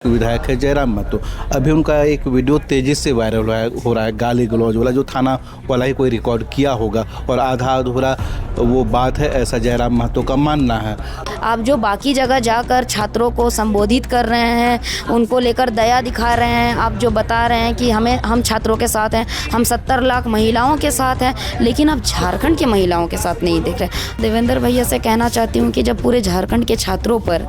विधायक है जयराम महतो। अभी उनका एक वीडियो तेजी से वायरल हो रहा है गाली गलौज वाला, जो थाना वाला ही कोई रिकॉर्ड किया होगा और आधा अधूरा वो बात है, ऐसा जयराम महतो का मानना है। आप जो बाकी जगह जाकर छात्रों को संबोधित कर रहे हैं, उनको लेकर दया दिखा रहे हैं, आप जो बता रहे हैं कि हम छात्रों के साथ हैं, हम 70 लाख महिलाओं के साथ हैं, लेकिन आप झारखंड के महिलाओं के साथ नहीं देख रहे। देवेंद्र भैया से कहना चाहती हूँ कि जब पूरे झारखंड के छात्रों पर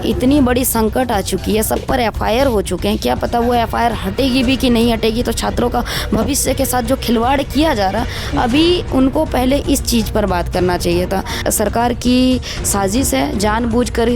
इतनी बड़ी संकट आ चुकी है, सब पर एफआईआर हो चुके हैं, क्या पता वो एफआईआर हटेगी भी कि नहीं हटेगी, तो छात्रों का भविष्य के साथ जो खिलवाड़ किया जा रहा, अभी उनको पहले इस चीज़ पर बात करना चाहिए था। सरकार की साजिश है, जानबूझकर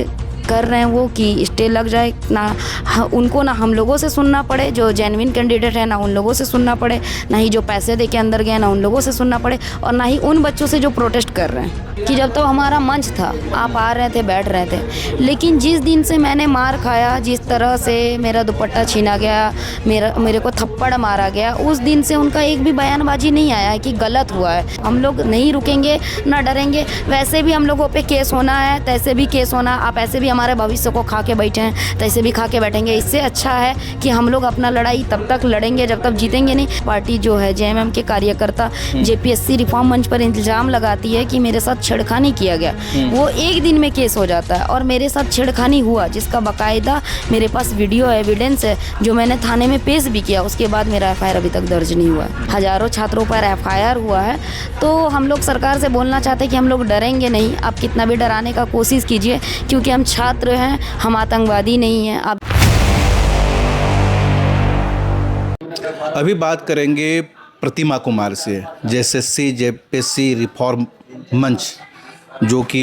कर रहे हैं वो कि स्टे लग जाए, ना उनको ना हम लोगों से सुनना पड़े जो जेन्युइन कैंडिडेट है, ना उन लोगों से सुनना पड़े, ना ही जो पैसे दे के अंदर गए ना उन लोगों से सुनना पड़े, और ना ही उन बच्चों से जो प्रोटेस्ट कर रहे हैं। कि जब तो हमारा मंच था, आप आ रहे थे, बैठ रहे थे, लेकिन जिस दिन से मैंने मार खाया, जिस तरह से मेरा दुपट्टा छीना गया, मेरे को थप्पड़ मारा गया, उस दिन से उनका एक भी बयानबाजी नहीं आया है कि गलत हुआ है। हम लोग नहीं रुकेंगे, ना डरेंगे। वैसे भी हम लोगों पे केस होना है, तैसे भी केस होना, आप ऐसे भी हमारे भविष्य को खा के बैठे हैं, तैसे भी खा के बैठेंगे। इससे अच्छा है कि हम लोग अपना लड़ाई तब तक लड़ेंगे जब तक जीतेंगे नहीं। पार्टी जो है जेएमएम के कार्यकर्ता जेपीएससी रिफॉर्म मंच पर इल्जाम लगाती है कि मेरे साथ छेड़खानी किया गया, वो एक दिन में केस हो जाता है, और मेरे साथ छेड़खानी हुआ जिसका बाकायदा मेरे पास वीडियो एविडेंस है जो मैंने थाने में पेश भी किया, उसके बाद मेरा एफआईआर अभी तक दर्ज नहीं हुआ है। हजारों छात्रों पर एफआईआर हुआ है। तो हम लोग सरकार से बोलना चाहते हैं कि हम लोग डरेंगे नहीं, आप कितना भी डराने का कोशिश कीजिए, क्योंकि हम छात्र हैं, हम आतंकवादी नहीं हैं। आप अभी बात करेंगे प्रतिमा कुमार से, जेएसएससी जेपीएससी रिफॉर्म मंच, जो कि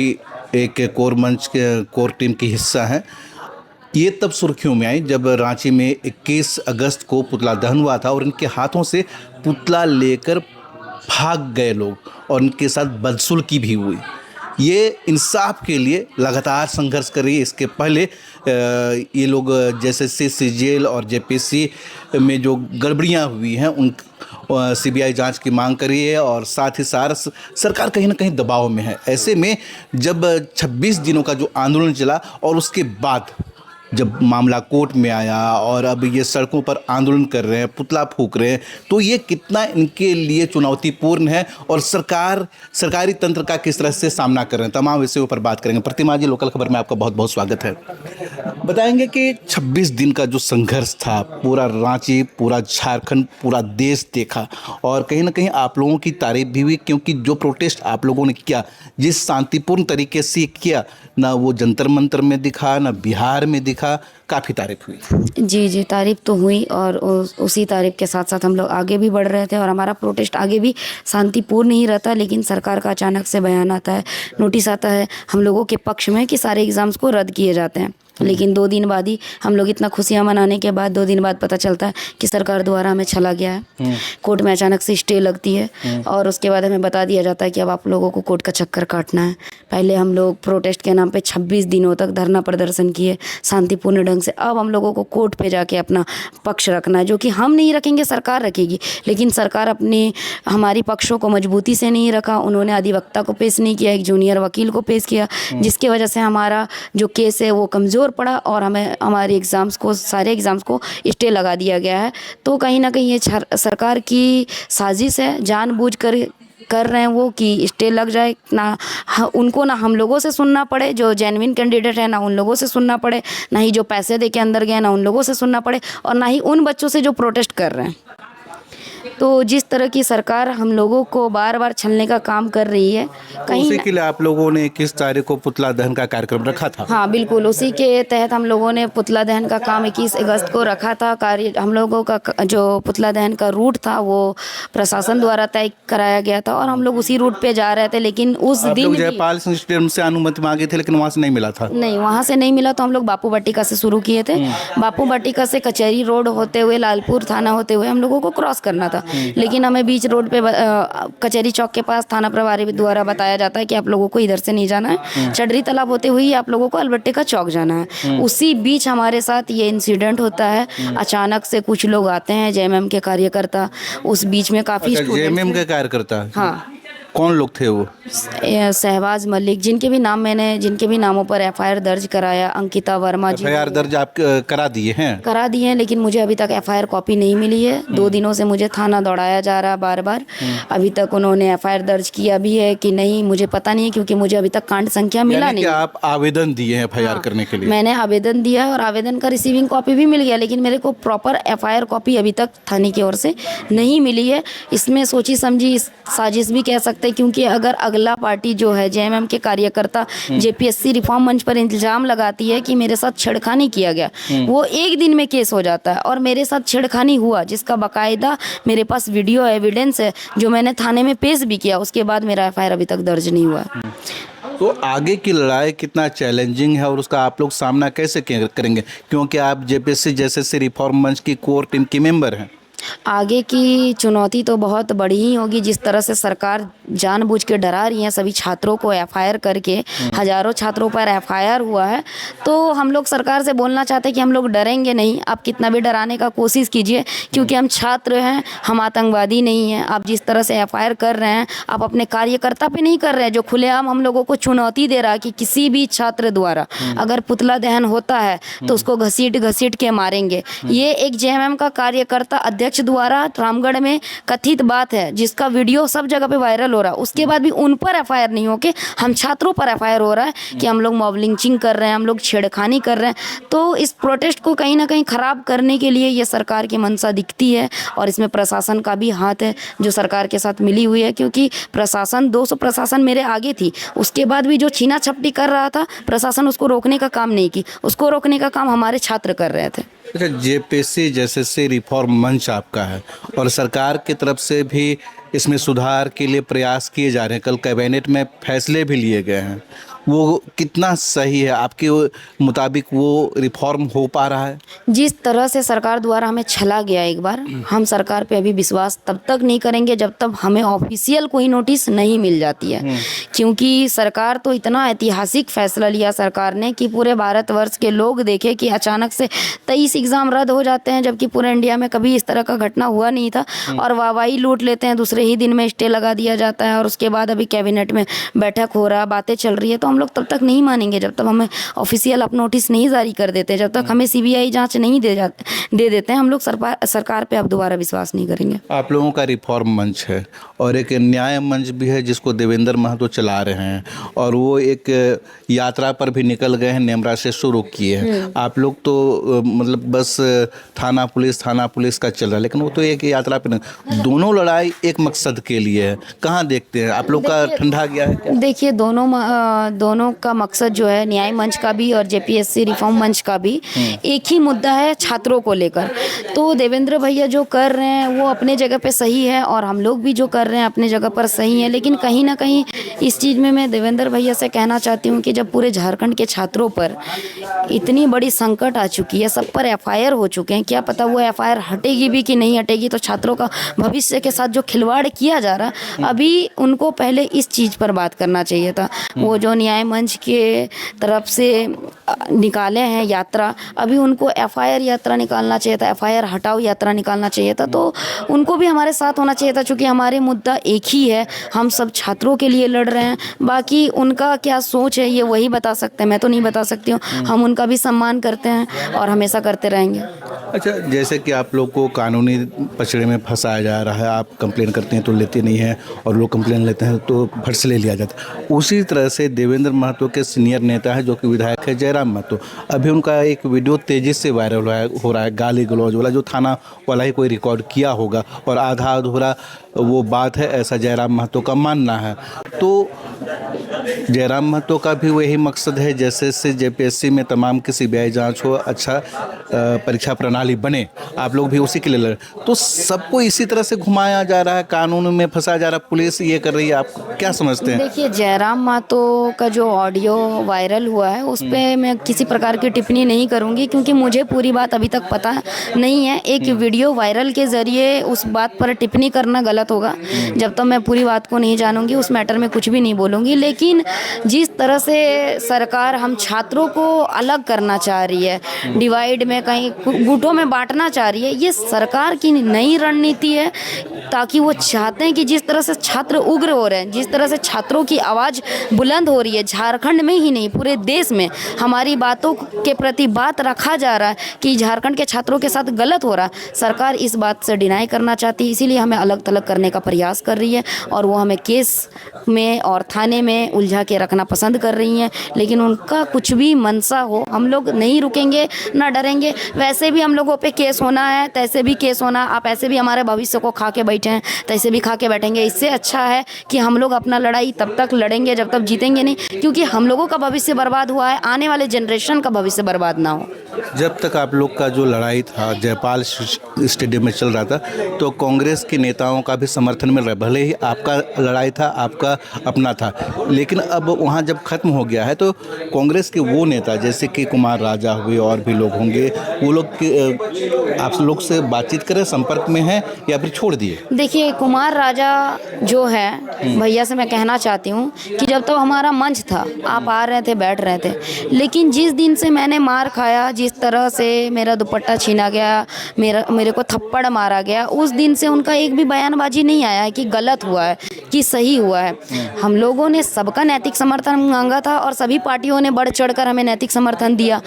एक कोर टीम की हिस्सा है। ये तब सुर्खियों में आई जब रांची में 21 अगस्त को पुतला दहन हुआ था और इनके हाथों से पुतला लेकर भाग गए लोग और इनके साथ बदसुल्की भी हुई। ये इंसाफ के लिए लगातार संघर्ष कर रही है। इसके पहले ये लोग जेएसएससी सीजीएल और जेपीएससी में जो गड़बड़ियाँ हुई हैं उन सीबीआई जांच की मांग करी है, और साथ ही साथ सरकार कहीं ना कहीं दबाव में है। ऐसे में जब 26 दिनों का जो आंदोलन चला और उसके बाद जब मामला कोर्ट में आया और अब ये सड़कों पर आंदोलन कर रहे हैं, पुतला फूंक रहे हैं, तो ये कितना इनके लिए चुनौतीपूर्ण है और सरकारी तंत्र का किस तरह से सामना कर रहे हैं, तमाम विषयों पर बात करेंगे। प्रतिमा जी, लोकल खबर में आपका बहुत बहुत स्वागत है। बताएंगे कि 26 दिन का जो संघर्ष था, पूरा रांची, पूरा झारखंड, पूरा देश देखा, और कहीं ना कहीं आप लोगों की तारीफ भी हुई, क्योंकि जो प्रोटेस्ट आप लोगों ने किया, जिस शांतिपूर्ण तरीके से किया, ना वो जंतर मंतर में दिखा, ना बिहार में दिखा, काफ़ी तारीफ हुई। जी, तारीफ तो हुई, और उसी तारीफ के साथ साथ हम लोग आगे भी बढ़ रहे थे, और हमारा प्रोटेस्ट आगे भी शांतिपूर्ण ही रहता। लेकिन सरकार का अचानक से बयान आता है, नोटिस आता है हम लोगों के पक्ष में कि सारे एग्ज़ाम्स को रद्द किए जाते हैं। लेकिन 2 दिन बाद ही हम लोग इतना खुशियाँ मनाने के बाद 2 दिन बाद पता चलता है कि सरकार द्वारा हमें छला गया है। कोर्ट में अचानक से स्टे लगती है, और उसके बाद हमें बता दिया जाता है कि अब आप लोगों को कोर्ट का चक्कर काटना है। पहले हम लोग प्रोटेस्ट के नाम पे 26 दिनों तक धरना प्रदर्शन किए शांतिपूर्ण ढंग से। अब हम लोगों को कोर्ट पे जाके अपना पक्ष रखना है, जो कि हम नहीं रखेंगे, सरकार रखेगी। लेकिन सरकार हमारी पक्षों को मजबूती से नहीं रखा। उन्होंने अधिवक्ता को पेश नहीं किया, एक जूनियर वकील को पेश किया, जिसकी वजह से हमारा जो केस है वो कमज़ोर पड़ा, और हमें हमारे सारे एग्ज़ाम्स को स्टे लगा दिया गया है। तो कहीं ना कहीं ये सरकार की साजिश है, जानबूझकर कर रहे हैं वो कि स्टे लग जाए, ना उनको ना हम लोगों से सुनना पड़े जो जेन्युइन कैंडिडेट है, ना उन लोगों से सुनना पड़े, ना ही जो पैसे दे के अंदर गए ना उन लोगों से सुनना पड़े, और ना ही उन बच्चों से जो प्रोटेस्ट कर रहे हैं। तो जिस तरह की सरकार हम लोगों को बार बार छलने का काम कर रही है, कहीं उसी के लिए आप लोगों ने 21 तारीख को पुतला दहन का कार्यक्रम रखा था। हाँ बिल्कुल, उसी के तहत हम लोगों ने पुतला दहन का काम 21 अगस्त को रखा था। हम लोगों का जो पुतला दहन का रूट था वो प्रशासन द्वारा तय कराया गया था, और हम लोग उसी रूट पे जा रहे थे। लेकिन उस दिन जयपाल सिंह स्टेडियम से अनुमति मांगी थी, लेकिन वहाँ से नहीं मिला था। नहीं, वहाँ से नहीं मिला, तो हम लोग बापू वाटिका से शुरू किए थे। बापू वाटिका से कचहरी रोड होते हुए लालपुर थाना होते हुए हम लोगों को क्रॉस करना था, लेकिन हमें बीच रोड पे कचहरी चौक के पास थाना प्रभारी द्वारा बताया जाता है कि आप लोगों को इधर से नहीं जाना है, चढ़री तालाब होते हुए आप लोगों को अलबट्टे का चौक जाना है। उसी बीच हमारे साथ ये इंसिडेंट होता है। अचानक से कुछ लोग आते हैं, जेएमएम के कार्यकर्ता, उस बीच में काफ़ी जेएमएम के कार्यकर्ता, हाँ, कौन लोग थे वो? शहबाज मलिक, जिनके भी नामों पर एफआईआर दर्ज कराया, अंकिता वर्मा जी एफआईआर दर्ज आप करा दिए हैं? करा दिए हैं, लेकिन मुझे अभी तक एफआईआर कॉपी नहीं मिली है। 2 दिनों से मुझे थाना दौड़ाया जा रहा है बार बार। अभी तक उन्होंने एफआईआर दर्ज किया भी है कि नहीं मुझे पता नहीं है, क्योंकि मुझे अभी तक कांड संख्या मिला यानी कि नहीं। आप आवेदन दिए हैं एफआईआर करने के लिए? मैंने आवेदन दिया है और आवेदन का रिसीविंग कॉपी भी मिल गया, लेकिन मेरे को प्रॉपर एफआईआर कॉपी अभी तक थाने की ओर से नहीं मिली है। इसमें सोची समझी साजिश भी कह सकते हैं, क्योंकि अगर अगला पार्टी जो है जेएमएम के कार्यकर्ता जेपीएससी रिफॉर्म मंच पर इल्जाम लगाती है कि मेरे साथ छेड़खानी किया गया, वो एक दिन में केस हो जाता है। और मेरे साथ छेड़खानी हुआ जिसका बाकायदा मेरे पास वीडियो एविडेंस है, जो मैंने थाने में पेश भी किया, उसके बाद मेरा एफआईआर अभी तक दर्ज नहीं हुआ है। तो आगे की लड़ाई कितना चैलेंजिंग है और उसका आप लोग सामना कैसे करेंगे, क्योंकि आप जेपीएससी जैसे रिफॉर्म मंच की कोर टीम की मेंबर हैं? आगे की चुनौती तो बहुत बड़ी ही होगी। जिस तरह से सरकार जानबूझ के डरा रही है सभी छात्रों को एफआईआर करके, हजारों छात्रों पर एफआईआर हुआ है, तो हम लोग सरकार से बोलना चाहते हैं कि हम लोग डरेंगे नहीं। आप कितना भी डराने का कोशिश कीजिए, क्योंकि हम छात्र हैं, हम आतंकवादी नहीं हैं। आप जिस तरह से एफआईआर कर रहे हैं, आप अपने कार्यकर्ता पे नहीं कर रहे हैं, जो खुलेआम हम लोगों को चुनौती दे रहा है कि किसी भी छात्र द्वारा अगर पुतला दहन होता है तो उसको घसीट घसीट के मारेंगे। ये एक जेएमएम का कार्यकर्ता अध्यक्ष द्वारा रामगढ़ में कथित बात है, जिसका वीडियो सब जगह पे वायरल हो रहा है। उसके बाद भी उन पर एफआईआर नहीं होके हम छात्रों पर एफआईआर हो रहा है कि हम लोग मॉब लिंचिंग कर रहे हैं, हम लोग छेड़खानी कर रहे हैं। तो इस प्रोटेस्ट को कहीं ना कहीं खराब करने के लिए ये सरकार की मंशा दिखती है, और इसमें प्रशासन का भी हाथ है जो सरकार के साथ मिली हुई है, क्योंकि प्रशासन 200 प्रशासन मेरे आगे थी, उसके बाद भी जो छीना झपटी कर रहा था प्रशासन उसको रोकने का काम नहीं की, उसको रोकने का काम हमारे छात्र कर रहे थे। अच्छा, जेपीएससी जैसे रिफॉर्म मंच आपका है और सरकार की तरफ से भी इसमें सुधार के लिए प्रयास किए जा रहे हैं, कल कैबिनेट में फैसले भी लिए गए हैं, वो कितना सही है आपके मुताबिक? वो रिफॉर्म हो पा रहा है? जिस तरह से सरकार द्वारा हमें छला गया एक बार, हम सरकार पे अभी विश्वास तब तक नहीं करेंगे जब तक हमें ऑफिशियल कोई नोटिस नहीं मिल जाती है। क्योंकि सरकार तो इतना ऐतिहासिक फैसला लिया सरकार ने कि पूरे भारतवर्ष के लोग देखे कि अचानक से 23 एग्ज़ाम रद्द हो जाते हैं, जबकि पूरे इंडिया में कभी इस तरह का घटना हुआ नहीं था, और वाहवाही लूट लेते हैं, दूसरे ही दिन में स्टे लगा दिया जाता है, और उसके बाद अभी कैबिनेट में बैठक हो रहा है, बातें चल रही है। तो हम लोग तब तक नहीं मानेंगे जब तक हमें ऑफिशियल आप नोटिस नहीं जारी कर देते, जब तक हमें सीबीआई जांच नहीं दे देते हैं, हम लोग सरकार पे अब दोबारा विश्वास नहीं करेंगे। आप लोगों का रिफॉर्म मंच है और एक न्याय मंच भी है जिसको देवेंद्र महतो चला रहे हैं, और वो एक यात्रा पर भी निकल गए हैं, नेमरा से शुरू किए हैं। आप लोग तो मतलब बस थाना पुलिस का चल रहा है, लेकिन वो तो एक यात्रा पर नहीं। दोनों लड़ाई एक मकसद के लिए है। कहाँ देखते हैं आप लोग का ठंडा गया है क्या? देखिए, दोनों का मकसद जो है, न्याय मंच का भी और जेपीएससी रिफॉर्म मंच का भी एक ही मुद्दा है, छात्रों को लेकर। तो देवेंद्र भैया जो कर रहे हैं वो अपने जगह पे सही है, और हम लोग भी जो कर रहे हैं अपने जगह पर सही है। लेकिन कहीं ना कहीं इस चीज़ में मैं देवेंद्र भैया से कहना चाहती हूँ कि जब पूरे झारखंड के छात्रों पर इतनी बड़ी संकट आ चुकी है, सब पर एफआईआर हो चुके हैं, क्या पता वो एफआईआर हटेगी भी कि नहीं हटेगी, तो छात्रों का भविष्य के साथ जो खिलवाड़ किया जा रहा है, अभी उनको पहले इस चीज़ पर बात करना चाहिए था। वो जो न्याय मंच के तरफ से निकाले हैं यात्रा, अभी उनको एफआईआर यात्रा निकालना चाहिए था, एफआईआर हटाओ यात्रा निकालना चाहिए था। तो उनको भी हमारे साथ होना चाहिए था, क्योंकि हमारे मुद्दा एक ही है, हम सब छात्रों के लिए लड़ रहे हैं। बाकी उनका क्या सोच है ये वही बता सकते हैं, मैं तो नहीं बता सकती हूँ। हम उनका भी सम्मान करते हैं और हमेशा करते रहेंगे। अच्छा, जैसे कि आप लोग को कानूनी पचड़े में फंसाया जा रहा है, आप कंप्लेन करते हैं तो लेते नहीं हैं, और लोग कंप्लेन लेते हैं तो फट से ले लिया जाता है। उसी तरह से देवेंद्र महतो के सीनियर नेता है जो कि विधायक है जयराम महतो, अभी उनका एक वीडियो तेज़ी से वायरल हो रहा है, गाली गलौज वाला, जो थाना वाला ही कोई रिकॉर्ड किया होगा, और आधा अधूरा वो बात है, ऐसा जयराम महतो का मानना है। तो जयराम महतो का भी वही मकसद है जैसे जेपीएससी में तमाम की सीबीआई जांच हो, अच्छा परीक्षा प्रणाली बने, आप लोग भी उसी के लिए लड़। तो सबको इसी तरह से घुमाया जा रहा है, कानून में फंसाया जा रहा है, पुलिस ये कर रही है, आप क्या समझते हैं? देखिए, जयराम महतो का जो ऑडियो वायरल हुआ है उस पर मैं किसी प्रकार की टिप्पणी नहीं करूंगी, क्योंकि मुझे पूरी बात अभी तक पता नहीं है। एक वीडियो वायरल के ज़रिए उस बात पर टिप्पणी करना गलत होगा। जब तक मैं पूरी बात को नहीं जानूंगी उस मैटर में कुछ भी नहीं बोलूँगी। लेकिन जिस तरह से सरकार हम छात्रों को अलग करना चाह रही है, डिवाइड में कहीं गुटों में बांटना चाह रही है, ये सरकार की नई रणनीति है, ताकि वो चाहते हैं कि जिस तरह से छात्र उग्र हो रहे हैं, जिस तरह से छात्रों की आवाज़ बुलंद हो रही है, झारखंड में ही नहीं पूरे देश में हमारी बातों के प्रति बात रखा जा रहा है कि झारखंड के छात्रों के साथ गलत हो रहा है। सरकार इस बात से डिनाई करना चाहती है, इसीलिए हमें अलग थलग करने का प्रयास कर रही है और वो हमें केस में और थाने में उलझा के रखना पसंद कर रही हैं। लेकिन उनका कुछ भी मनसा हो, हम लोग नहीं रुकेंगे, ना डरेंगे। वैसे भी हम लोगों पे केस होना है, तैसे भी केस होना, आप ऐसे भी हमारे भविष्य को खा के बैठे हैं, तैसे भी खा के बैठेंगे। इससे अच्छा है कि हम लोग अपना लड़ाई तब तक लड़ेंगे जब तक जीतेंगे नहीं, क्योंकि हम लोगों का भविष्य बर्बाद हुआ है, आने वाले जनरेशन का भविष्य बर्बाद ना हो। जब तक आप लोग का जो लड़ाई था जयपाल स्टेडियम में चल रहा था, तो कांग्रेस के नेताओं का भी समर्थन मिल रहा है। भले ही आपका लड़ाई था, आपका अपना था, लेकिन अब वहाँ जब खत्म हो गया है तो कांग्रेस के वो नेता जैसे कि कुमार राजा हुए और भी लोग होंगे, वो लोग आप लोग से बातचीत करें, संपर्क में हैं या फिर छोड़ दिए? देखिए, कुमार राजा जो है भैया से मैं कहना चाहती हूँ कि जब तक हमारा मंच था, आप आ रहे थे, बैठ रहे थे, लेकिन जिस दिन से मैंने मार खाया, जिस तरह से मेरा दुपट्टा छीना गया, मेरे को थप्पड़ मारा गया, उस दिन से उनका एक भी बयानबाजी नहीं आया है कि गलत हुआ है कि सही हुआ है। हम लोगों ने सबका नैतिक समर्थन मांगा था और सभी पार्टियों ने बढ़ चढ़कर हमें नैतिक समर्थन दिया।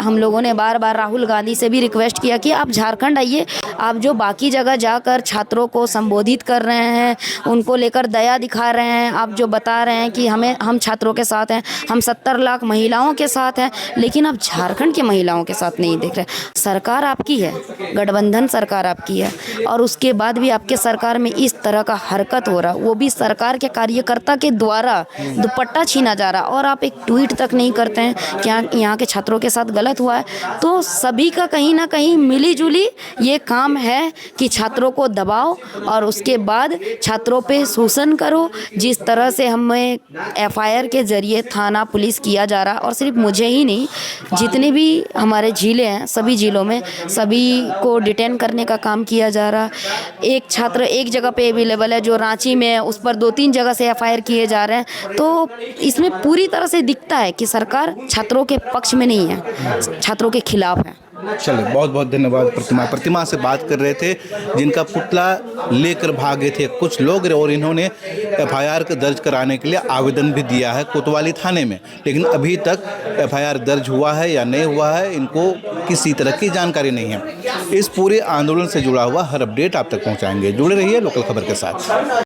हम लोगों ने बार बार राहुल गांधी से भी रिक्वेस्ट किया कि आप झारखंड आइए, आप जो बाकी जगह जाकर छात्रों को संबोधित कर रहे हैं, उनको लेकर दया दिखा रहे हैं, आप जो बता रहे हैं कि हम छात्रों के साथ हैं, हम 70 लाख महिलाओं के साथ हैं, लेकिन आप झारखंड की महिलाओं के साथ नहीं देख रहे। सरकार आपकी है, गठबंधन सरकार आपकी है, और उसके बाद भी आपके सरकार में इस तरह का हरकत हो रहा, वो भी सरकार के कार्यकर्ता के द्वारा दुपट्टा छीना जा रहा, और आप एक ट्वीट तक नहीं करते हैं कि यहाँ के छात्रों के साथ गलत हुआ है। तो सभी का कहीं ना कहीं मिली जुली ये काम है कि छात्रों को दबाओ और उसके बाद छात्रों पे शोषण करो, जिस तरह से हमें FIR के जरिए थाना पुलिस किया जा रहा, और सिर्फ मुझे ही नहीं, जितने भी हमारे जिले हैं सभी जिलों में सभी को डिटेन करने का काम किया जा रहा। एक छात्र एक जगह पे अवेलेबल है जो रांची में है, उस पर 2-3 जगह से FIR किए जा रहे हैं। तो इसमें पूरी तरह से दिखता है कि सरकार छात्रों के पक्ष में नहीं है, छात्रों के खिलाफ है। चलिए, बहुत बहुत धन्यवाद। प्रतिमा से बात कर रहे थे, जिनका पुतला लेकर भागे थे कुछ लोग, और इन्होंने FIR दर्ज कराने के लिए आवेदन भी दिया है कोतवाली थाने में, लेकिन अभी तक FIR दर्ज हुआ है या नहीं हुआ है, इनको किसी तरह की जानकारी नहीं है। इस पूरे आंदोलन से जुड़ा हुआ हर अपडेट आप तक पहुंचाएंगे। जुड़े रहिए लोकल खबर के साथ।